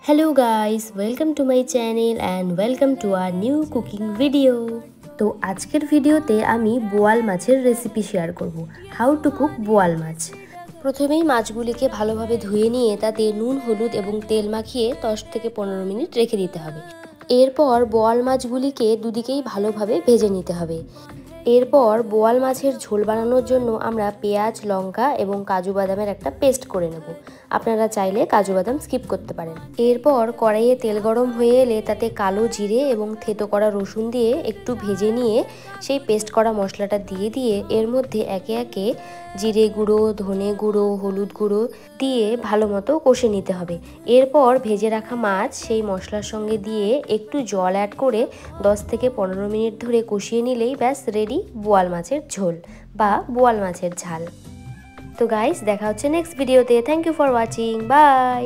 Hello guys, welcome to my channel and welcome to our new cooking video. তো আজকের ভিডিওতে আমি বোয়াল মাছের রেসিপি শেয়ার করব। হাউ টু কুক বোয়াল মাছ। প্রথমেই মাছগুলিকে ভালোভাবে ধুয়ে নিয়ে তাতে নুন হলুদ এবং তেল মাখিয়ে 10 থেকে 15 মিনিট রেখে দিতে হবে। এরপর বোয়াল মাছগুলিকে দুদিকেই ভালোভাবে ভেজে নিতে হবে। এরপর বোয়াল মাছের ঝোল বানানোর জন্য আমরা পেঁয়াজ লঙ্কা এবং কাজু বাদামের একটা পেস্ট করে নেব। আপনারা চাইলে কাজু বাদাম স্কিপ করতে পারেন। এরপর কড়াইয়ে তেল গরম হয়ে এলে তাতে কালো জিরে এবং থেতো করা রসুন দিয়ে একটু ভেজে নিয়ে সেই পেস্ট করা মশলাটা দিয়ে এর মধ্যে একে একে জিরে গুঁড়ো ধনে গুঁড়ো হলুদ গুঁড়ো দিয়ে ভালো মতো কষে নিতে হবে। এরপর ভেজে রাখা মাছ সেই মশলার সঙ্গে দিয়ে একটু জল অ্যাড করে 10 থেকে 15 মিনিট ধরে কষিয়ে নিলেই ব্যাস রেডি বোয়াল মাছের ঝোল বা বোয়াল মাছের ঝাল। তো গাইস দেখা হচ্ছে নেক্সট ভিডিওতে। Thank you for watching, by.